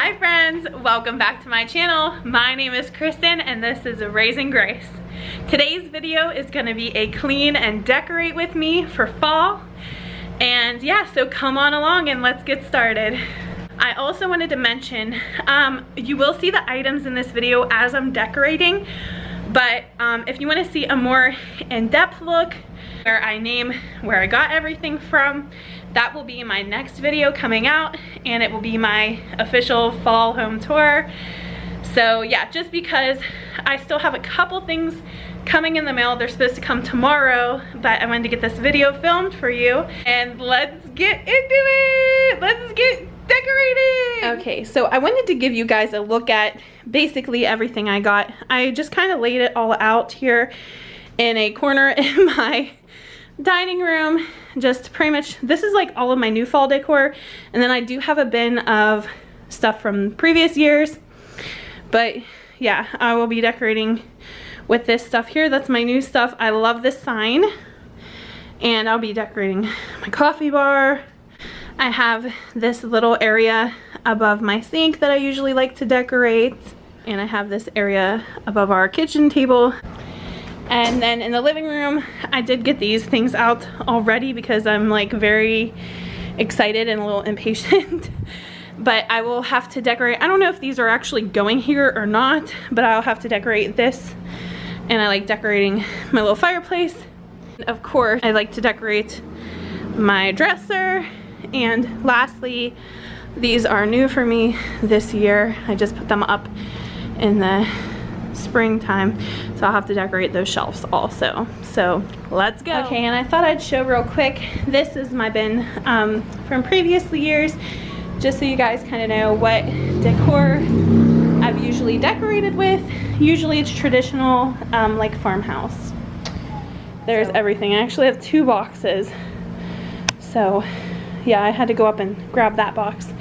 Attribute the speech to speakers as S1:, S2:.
S1: Hi friends, welcome back to my channel. My name is Kristen and this is Raising Grace. Today's video is going to be a clean and decorate with me for fall. And yeah, so come on along and let's get started. I also wanted to mention, you will see the items in this video as I'm decorating, but if you want to see a more in-depth look where I name where I got everything from, that will be my next video coming out, and it will be my official fall home tour. So yeah, just because I still have a couple things coming in the mail, they're supposed to come tomorrow, but I wanted to get this video filmed for you, and let's get into it. Let's get decorating. Okay, so I wanted to give you guys a look at basically everything I got. I just kind of laid it all out here in a corner in my dining room. Just pretty much, this is like all of my new fall decor, and then I do have a bin of stuff from previous years, but yeah, I will be decorating with this stuff here. That's my new stuff. I love this sign, and I'll be decorating my coffee bar. I have this little area above my sink that I usually like to decorate, and I have this area above our kitchen table. And then in the living room, I did get these things out already because I'm like very excited and a little impatient. But I will have to decorate. I don't know if these are actually going here or not, but I'll have to decorate this. And I like decorating my little fireplace. Of course, I like to decorate my dresser. And lastly, these are new for me this year. I just put them up in the springtime, so I'll have to decorate those shelves also. So let's go. Okay, and I thought I'd show real quick, this is my bin from previous years, just so you guys kind of know what decor I've usually decorated with. Usually it's traditional, like farmhouse. There's everything. I actually have 2 boxes, so yeah, I had to go up and grab that box.